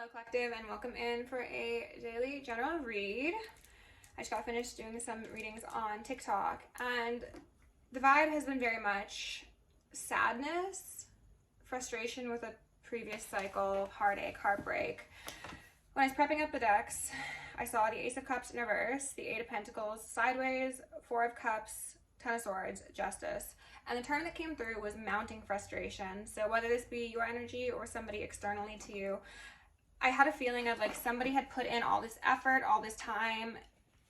Hello collective, and welcome in for a daily general read. I just got finished doing some readings on TikTok, and the vibe has been very much sadness, frustration with a previous cycle, heartache, heartbreak. When I was prepping up the decks, I saw the Ace of Cups in reverse, the Eight of Pentacles sideways, Four of Cups, Ten of Swords, Justice. And the term that came through was mounting frustration. So whether this be your energy or somebody externally to you, I had a feeling of like somebody had put in all this effort, all this time,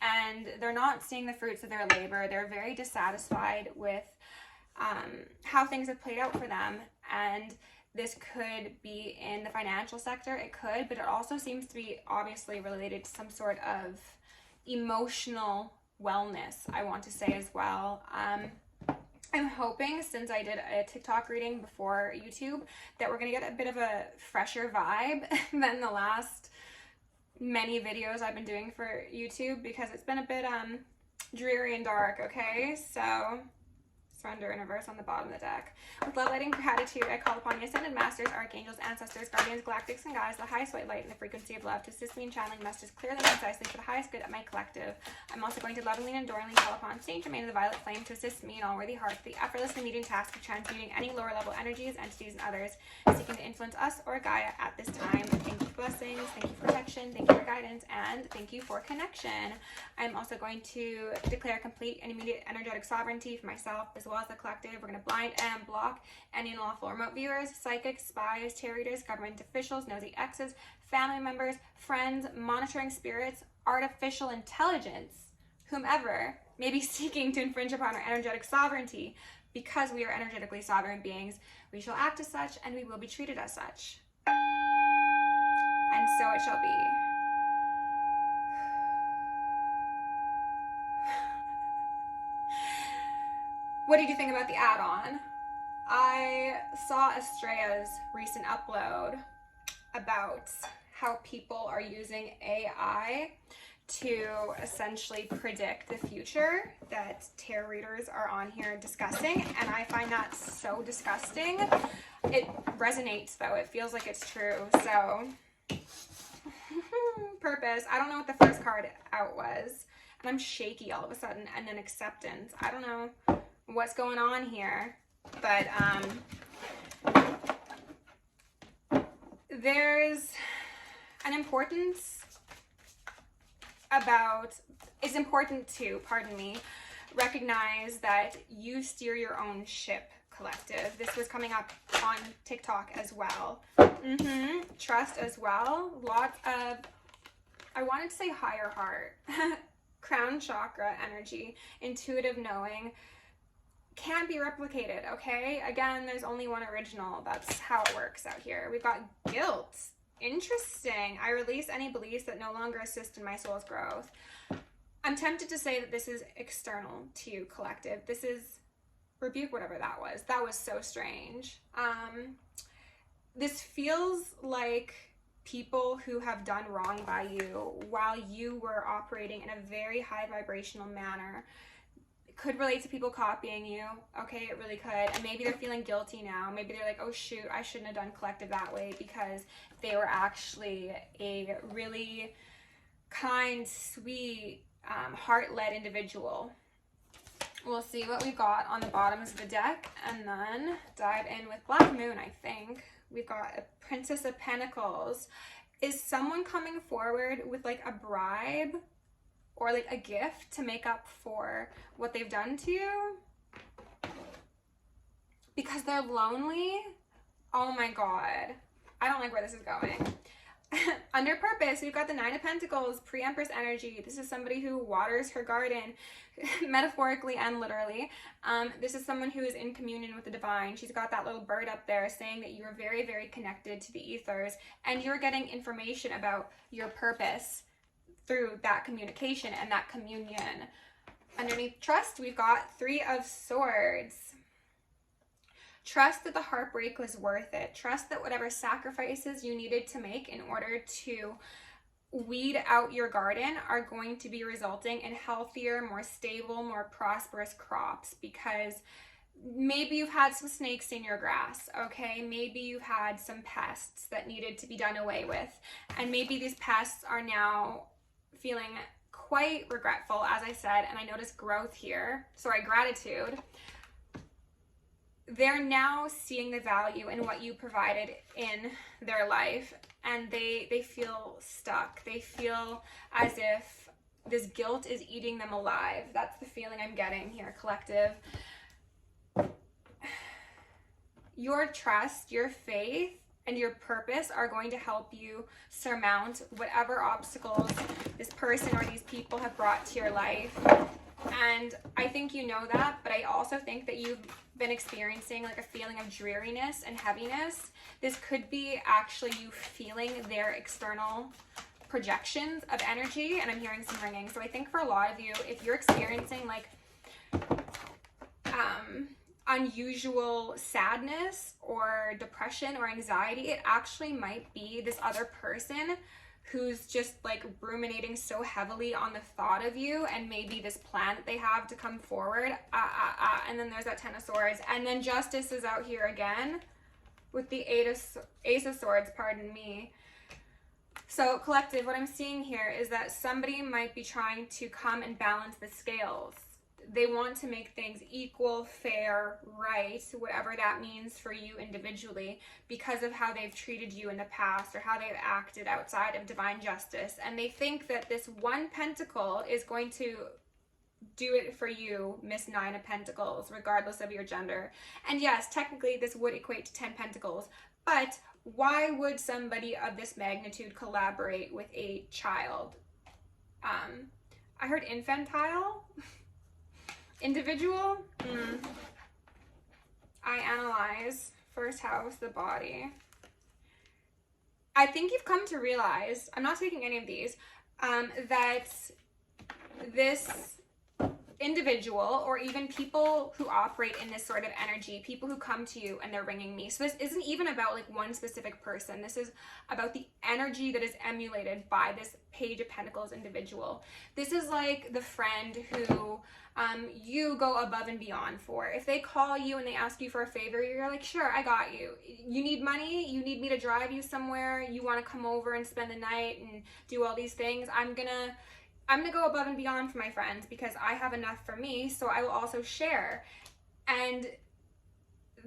and they're not seeing the fruits of their labor. They're very dissatisfied with how things have played out for them. And this could be in the financial sector, it could, but it also seems to be obviously related to some sort of emotional wellness, I want to say as well. I'm hoping, since I did a TikTok reading before YouTube, that we're going to get a bit of a fresher vibe than the last many videos I've been doing for YouTube, because it's been a bit dreary and dark, okay? So, surrender in reverse on the bottom of the deck. With love, light, and gratitude, I call upon the ascended masters, archangels, ancestors, guardians, galactics, and guides, the highest white light and the frequency of love, to assist me in channeling messages clearly and concisely for the highest good of my collective. I'm also going to lovingly and adoringly call upon Saint Germain of the Violet Flame to assist me in all worthy hearts, the effortless and immediate task of transmuting any lower level energies, entities, and others seeking to influence us or Gaia at this time. Thank you for blessings, thank you for protection, thank you for guidance, and thank you for connection. I'm also going to declare complete and immediate energetic sovereignty for myself as well as the collective. We're going to blind and block any unlawful remote viewers, psychics, spies, tarot readers, government officials, nosy exes, family members, friends, monitoring spirits, artificial intelligence, whomever may be seeking to infringe upon our energetic sovereignty. Because we are energetically sovereign beings, we shall act as such and we will be treated as such. And so it shall be. What did you think about the add-on? I saw Estrella's recent upload about how people are using AI to essentially predict the future that tarot readers are on here discussing, and I find that so disgusting. It resonates though, it feels like it's true. So purpose, I don't know what the first card out was, and I'm shaky all of a sudden. And then acceptance, I don't know what's going on here, but there's an importance about, it's important to, pardon me, recognize that you steer your own ship, collective. This was coming up on TikTok as well. Trust as well. Lots of, I wanted to say higher heart, crown chakra energy, intuitive knowing, can't be replicated, okay? Again, there's only one original. That's how it works out here. We've got guilt. Interesting. I release any beliefs that no longer assist in my soul's growth. I'm tempted to say that this is external to you, collective. This is rebuke, whatever that was. That was so strange. This feels like people who have done wrong by you while you were operating in a very high vibrational manner. Could relate to people copying you, okay? It really could. And maybe they're feeling guilty now. Maybe they're like, oh shoot, I shouldn't have done collective that way, because they were actually a really kind, sweet, heart-led individual. We'll see what we've got on the bottoms of the deck and then dive in with Black Moon, I think. We've got a Princess of Pentacles. Is someone coming forward with like a bribe or like a gift to make up for what they've done to you? Because they're lonely? Oh my God. I don't like where this is going. Under purpose, we've got the Nine of Pentacles, pre-Empress energy. This is somebody who waters her garden, metaphorically and literally. This is someone who is in communion with the divine. She's got that little bird up there saying that you are very, very connected to the ethers, and you're getting information about your purpose through that communication and that communion. Underneath trust, we've got Three of Swords. Trust that the heartbreak was worth it. Trust that whatever sacrifices you needed to make in order to weed out your garden are going to be resulting in healthier, more stable, more prosperous crops, because maybe you've had some snakes in your grass, okay? Maybe you've had some pests that needed to be done away with. And maybe these pests are now feeling quite regretful, as I said, and I noticed growth here. Sorry, gratitude. They're now seeing the value in what you provided in their life, and they feel stuck. They feel as if this guilt is eating them alive. That's the feeling I'm getting here, collective. Your trust, your faith, and your purpose are going to help you surmount whatever obstacles this person or these people have brought to your life. And I think you know that, but I also think that you've been experiencing like a feeling of dreariness and heaviness. This could be actually you feeling their external projections of energy, and I'm hearing some ringing. So I think for a lot of you, if you're experiencing like unusual sadness or depression or anxiety, it actually might be this other person who's just like ruminating so heavily on the thought of you and maybe this plan that they have to come forward. And then there's that 10 of Swords. And then Justice is out here again with the Ace of Swords, pardon me. So collective, what I'm seeing here is that somebody might be trying to come and balance the scales. They want to make things equal, fair, right, whatever that means for you individually, because of how they've treated you in the past or how they've acted outside of divine justice. And they think that this one pentacle is going to do it for you, Miss Nine of Pentacles, regardless of your gender. And yes, technically this would equate to 10 pentacles, but why would somebody of this magnitude collaborate with a child? I heard infantile. Individual. I analyze first house, the body. I think you've come to realize, I'm not taking any of these, that this individual or even people who operate in this sort of energy, people who come to you and they're ringing me. So this isn't even about like one specific person. This is about the energy that is emulated by this Page of Pentacles individual. This is like the friend who you go above and beyond for. If they call you and they ask you for a favor, you're like, sure, I got you. You need money? You need me to drive you somewhere? You want to come over and spend the night and do all these things? I'm gonna go above and beyond for my friends because I have enough for me, so I will also share. And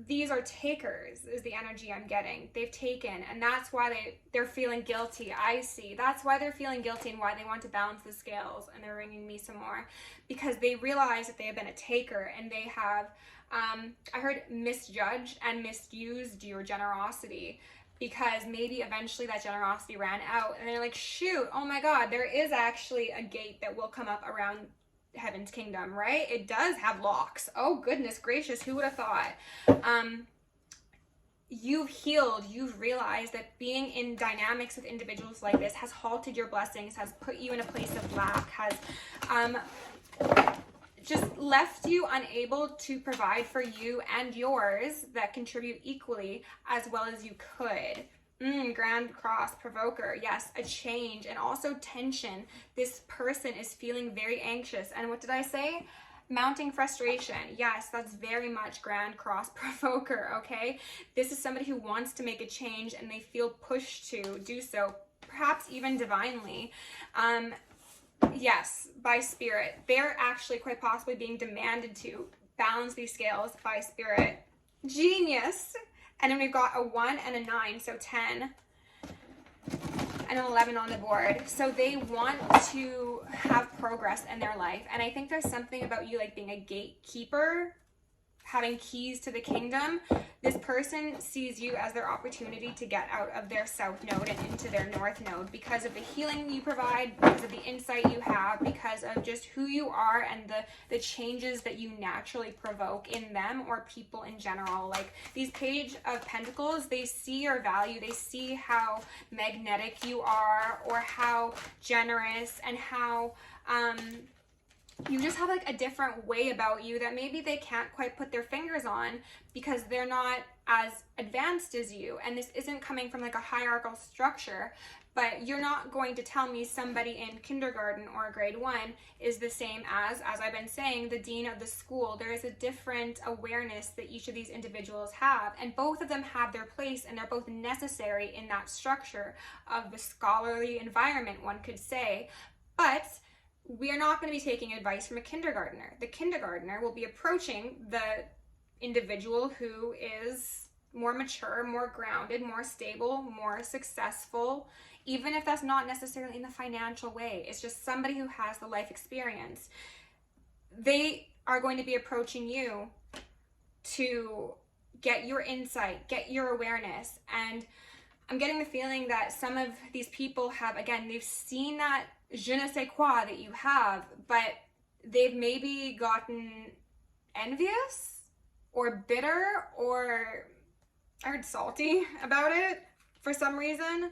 these are takers is the energy I'm getting. They've taken, and that's why they're feeling guilty. I see. That's why they're feeling guilty and why they want to balance the scales, and they're ringing me some more because they realize that they have been a taker and they have, I heard, misjudged and misused your generosity. Because maybe eventually that generosity ran out and they're like, shoot, oh my God, there is actually a gate that will come up around Heaven's Kingdom, right? It does have locks. Oh goodness gracious, who would have thought? You've healed, you've realized that being in dynamics with individuals like this has halted your blessings, has put you in a place of lack, has just left you unable to provide for you and yours that contribute equally as well as you could. Grand Cross, Provoker, yes, a change and also tension. This person is feeling very anxious. And what did I say? Mounting frustration. Yes, that's very much Grand Cross, Provoker, okay? This is somebody who wants to make a change and they feel pushed to do so, perhaps even divinely. Yes, by spirit. They're actually quite possibly being demanded to balance these scales by spirit. Genius! And then we've got a 1 and a 9, so 10 and an 11 on the board. So they want to have progress in their life. And I think there's something about you like being a gatekeeper, having keys to the kingdom. This person sees you as their opportunity to get out of their south node and into their north node because of the healing you provide, because of the insight you have, because of just who you are and the changes that you naturally provoke in them or people in general. Like these Page of Pentacles, they see your value, they see how magnetic you are or how generous and how you just have like a different way about you that maybe they can't quite put their fingers on because they're not as advanced as you, and this isn't coming from like a hierarchical structure, but you're not going to tell me somebody in kindergarten or grade 1 is the same as I've been saying, the dean of the school. There is a different awareness that each of these individuals have, and both of them have their place, and they're both necessary in that structure of the scholarly environment, one could say. But we are not going to be taking advice from a kindergartner. The kindergartner will be approaching the individual who is more mature, more grounded, more stable, more successful, even if that's not necessarily in the financial way. It's just somebody who has the life experience. They are going to be approaching you to get your insight, get your awareness. And I'm getting the feeling that some of these people have, again, they've seen that je ne sais quoi that you have, but they've maybe gotten envious or bitter, or I heard salty about it for some reason.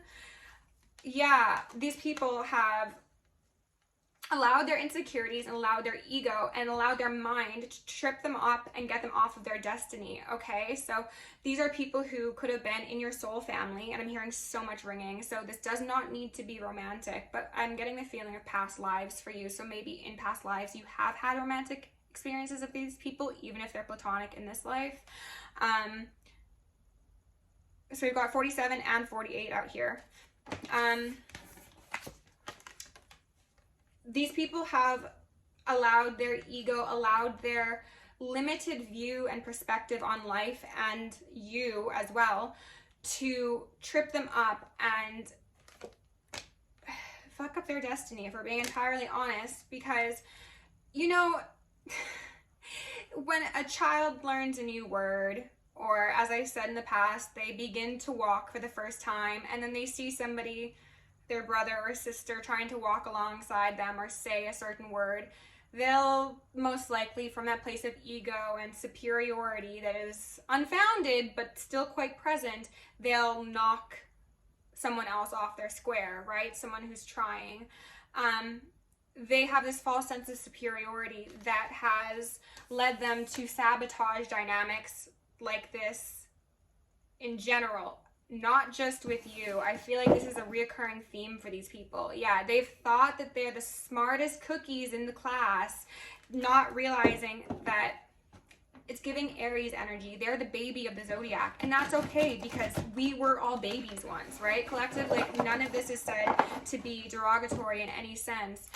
Yeah, these people have allowed their insecurities and allowed their ego and allowed their mind to trip them up and get them off of their destiny, okay? So these are people who could have been in your soul family, and I'm hearing so much ringing. So this does not need to be romantic, but I'm getting the feeling of past lives for you. So maybe in past lives you have had romantic experiences of these people, even if they're platonic in this life. So we've got 47 and 48 out here. These people have allowed their ego, allowed their limited view and perspective on life, and you as well, to trip them up and fuck up their destiny, if we're being entirely honest. Because, you know, when a child learns a new word, or as I said in the past, they begin to walk for the first time, and then they see somebody, their brother or sister, trying to walk alongside them or say a certain word, they'll most likely, from that place of ego and superiority that is unfounded but still quite present, they'll knock someone else off their square, right? Someone who's trying. They have this false sense of superiority that has led them to sabotage dynamics like this in general, not just with you. I feel like this is a reoccurring theme for these people. Yeah, they've thought that they're the smartest cookies in the class, not realizing that it's giving Aries energy. They're the baby of the zodiac, and that's okay, because we were all babies once, right? Collective, like, none of this is said to be derogatory in any sense,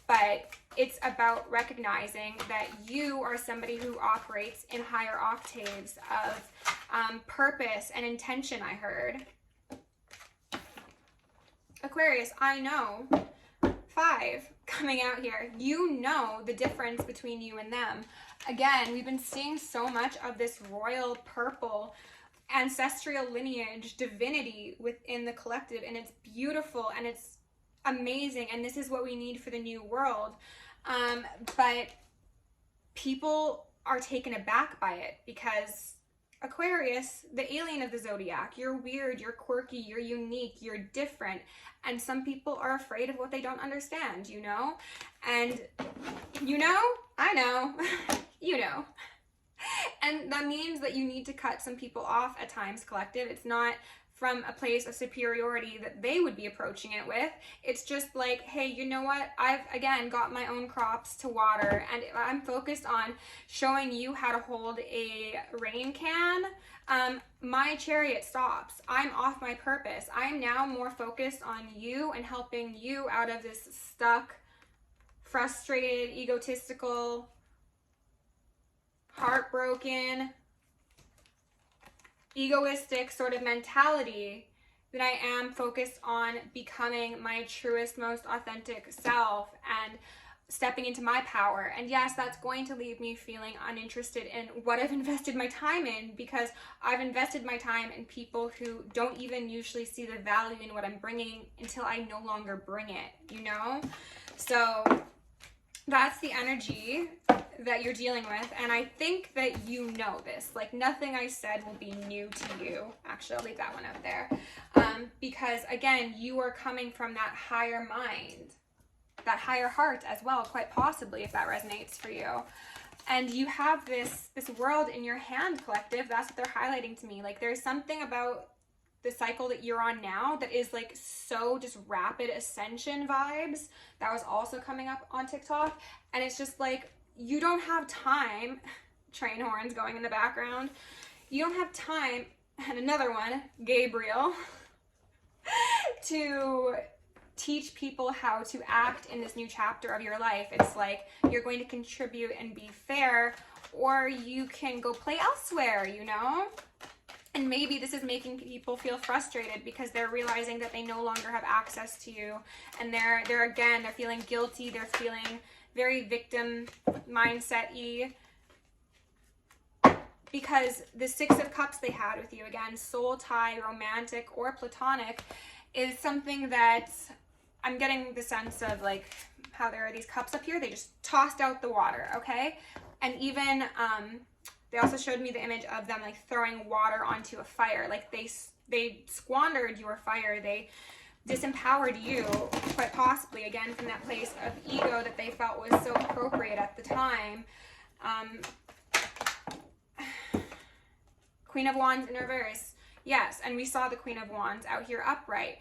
but it's about recognizing that you are somebody who operates in higher octaves of purpose and intention, I heard. Aquarius, I know. 5 coming out here. You know the difference between you and them. Again, we've been seeing so much of this royal purple ancestral lineage divinity within the collective, and it's beautiful and it's amazing, and this is what we need for the new world. But people are taken aback by it, because Aquarius, the alien of the zodiac, you're weird, you're quirky, you're unique, you're different, and some people are afraid of what they don't understand, you know? And you know, I know, you know. And that means that you need to cut some people off at times, collective. It's not from a place of superiority that they would be approaching it with. It's just like, hey, you know what? I've, again, got my own crops to water, and I'm focused on showing you how to hold a rain can. My chariot stops. I'm off my purpose. I'm now more focused on you and helping you out of this stuck, frustrated, egotistical, heartbroken, egoistic sort of mentality, that I am focused on becoming my truest, most authentic self and stepping into my power. And yes, that's going to leave me feeling uninterested in what I've invested my time in, because I've invested my time in people who don't even usually see the value in what I'm bringing until I no longer bring it, you know? So that's the energy that you're dealing with, and I think that you know this. Like, nothing I said will be new to you. Actually, I'll leave that one up there. Because, again, you are coming from that higher mind, that higher heart as well, quite possibly, if that resonates for you. And you have this world in your hand, collective. That's what they're highlighting to me. Like, there's something about the cycle that you're on now that is like so just rapid ascension vibes. That was also coming up on TikTok. And it's just like, you don't have time, train horns going in the background. You don't have time, and another one, Gabriel, to teach people how to act in this new chapter of your life. It's like, you're going to contribute and be fair, or you can go play elsewhere, you know? And maybe this is making people feel frustrated because they're realizing that they no longer have access to you. And they're feeling guilty. They're feeling very victim mindset-y. Because the Six of Cups they had with you, again, soul tie, romantic or platonic, is something that I'm getting the sense of, like, how there are these cups up here. They just tossed out the water, okay? And even, they also showed me the image of them like throwing water onto a fire. Like they squandered your fire. They disempowered you, quite possibly, again, from that place of ego that they felt was so appropriate at the time. Queen of Wands in reverse. Yes, and we saw the Queen of Wands out here upright.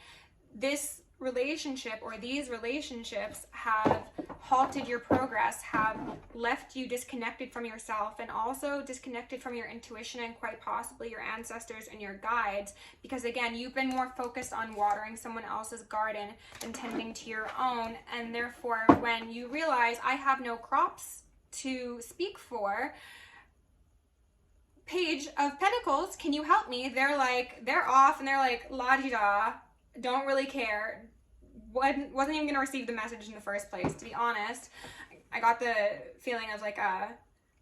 This relationship, or these relationships, have halted your progress, have left you disconnected from yourself, and also disconnected from your intuition and quite possibly your ancestors and your guides, because again, you've been more focused on watering someone else's garden than tending to your own. And therefore, when you realize, I have no crops to speak for, Page of Pentacles, can you help me? They're off, and they're like, la-di-da, don't really care. Wasn't even going to receive the message in the first place, to be honest. I got the feeling of like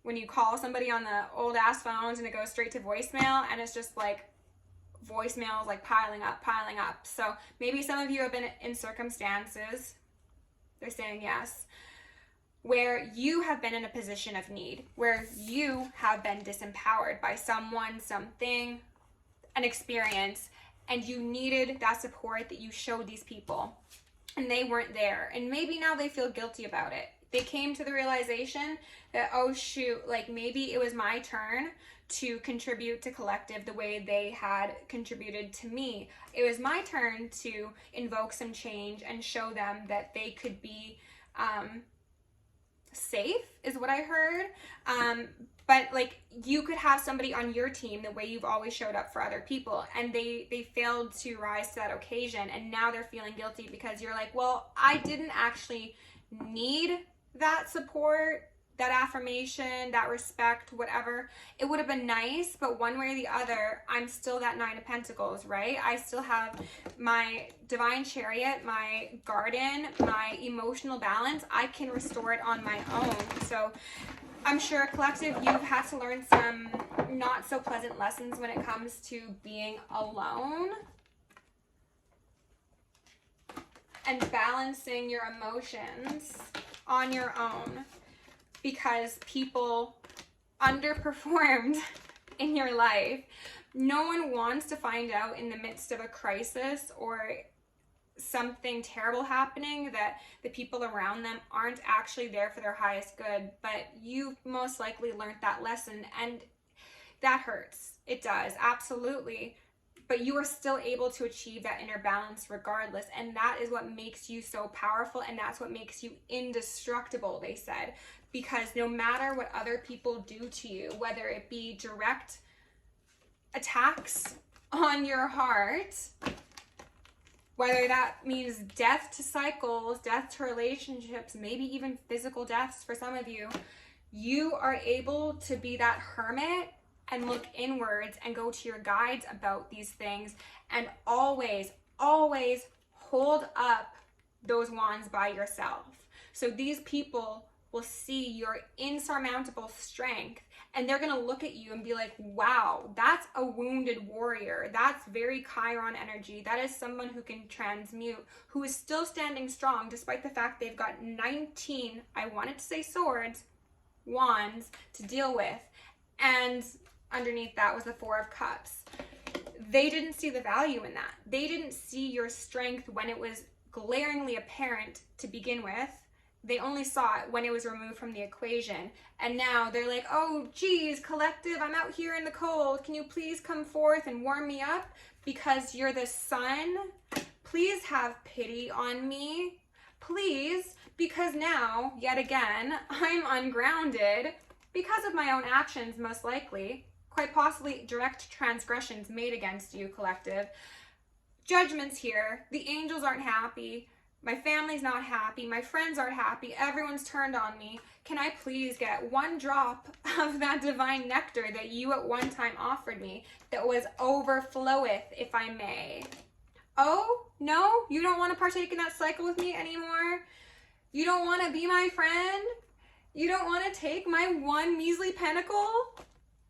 when you call somebody on the old ass phones and it goes straight to voicemail, and it's just like voicemails like piling up. So maybe some of you have been in circumstances, they're saying yes, where you have been in a position of need, where you have been disempowered by someone, something, an experience, and you needed that support that you showed these people, and they weren't there. And maybe now they feel guilty about it. They came to the realization that, oh shoot, like maybe it was my turn to contribute to collective the way they had contributed to me. It was my turn to invoke some change and show them that they could be safe, is what I heard. But like, you could have somebody on your team the way you've always showed up for other people, and they failed to rise to that occasion, and now they're feeling guilty because you're like, well, I didn't actually need that support, that affirmation, that respect, whatever. It would have been nice, but one way or the other, I'm still that Nine of Pentacles, right? I still have my divine chariot, my garden, my emotional balance. I can restore it on my own. So I'm sure, collective, you've had to learn some not so pleasant lessons when it comes to being alone and balancing your emotions on your own, because people underperformed in your life. No one wants to find out in the midst of a crisis or something terrible happening that the people around them aren't actually there for their highest good. But you most likely learned that lesson, and that hurts. It does, absolutely. But you are still able to achieve that inner balance regardless, and that is what makes you so powerful, and that's what makes you indestructible, they said. Because no matter what other people do to you, whether it be direct attacks on your heart, whether that means death to cycles, death to relationships, maybe even physical deaths for some of you, you are able to be that hermit and look inwards and go to your guides about these things, and always, always hold up those wands by yourself. So these people will see your insurmountable strength, and they're gonna look at you and be like, wow, that's a wounded warrior. That's very Chiron energy. That is someone who can transmute, who is still standing strong despite the fact they've got 19, I wanted to say swords, wands to deal with. And underneath that was the Four of Cups. They didn't see the value in that. They didn't see your strength when it was glaringly apparent to begin with. They only saw it when it was removed from the equation. And now they're like, oh, geez, collective, I'm out here in the cold. Can you please come forth and warm me up? Because you're the sun. Please have pity on me. Please, because now, yet again, I'm ungrounded because of my own actions, most likely. Quite possibly direct transgressions made against you, collective. Judgments here. The angels aren't happy. My family's not happy. My friends aren't happy. Everyone's turned on me. Can I please get one drop of that divine nectar that you at one time offered me that was overfloweth, if I may? Oh, no? You don't want to partake in that cycle with me anymore? You don't want to be my friend? You don't want to take my one measly pentacle?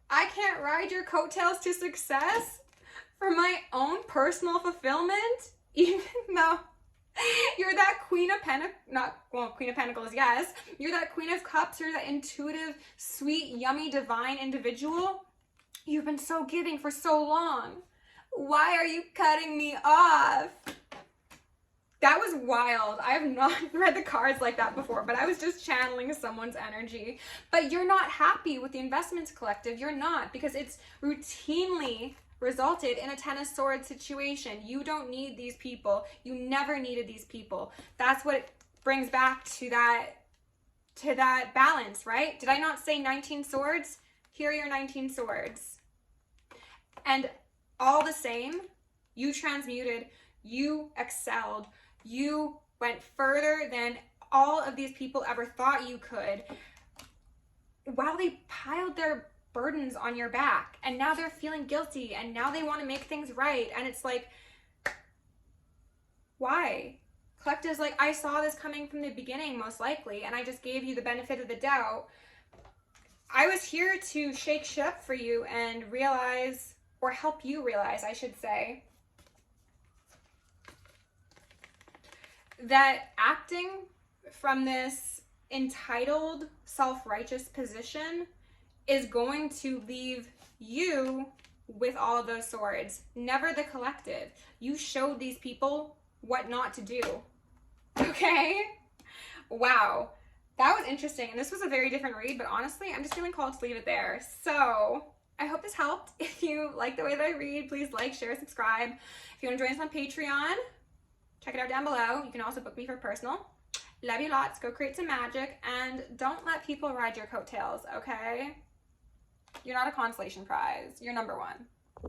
I can't ride your coattails to success for my own personal fulfillment, even though you're that Queen of Queen of Pentacles, yes. You're that Queen of Cups. You're that intuitive, sweet, yummy, divine individual. You've been so giving for so long. Why are you cutting me off? That was wild. I have not read the cards like that before, but I was just channeling someone's energy. But you're not happy with the investments, collective. You're not, because it's routinely resulted in a Ten of Swords situation. You don't need these people. You never needed these people. That's what it brings back to that balance, right? Did I not say 19 swords? Here are your 19 swords. And all the same, you transmuted, you excelled, you went further than all of these people ever thought you could, while they piled their burdens on your back, and now they're feeling guilty, and now they want to make things right. And it's like, why? Collective's like, I saw this coming from the beginning, most likely, and I just gave you the benefit of the doubt. I was here to shake shit up for you and realize, or help you realize, I should say, that acting from this entitled, self-righteous position is going to leave you with all of those swords. Never the collective. You showed these people what not to do. Okay? Wow. That was interesting. And this was a very different read, but honestly, I'm just feeling called to leave it there. So I hope this helped. If you like the way that I read, please like, share, subscribe. If you want to join us on Patreon, check it out down below. You can also book me for personal. Love you lots. Go create some magic. And don't let people ride your coattails, okay? You're not a consolation prize. You're number one.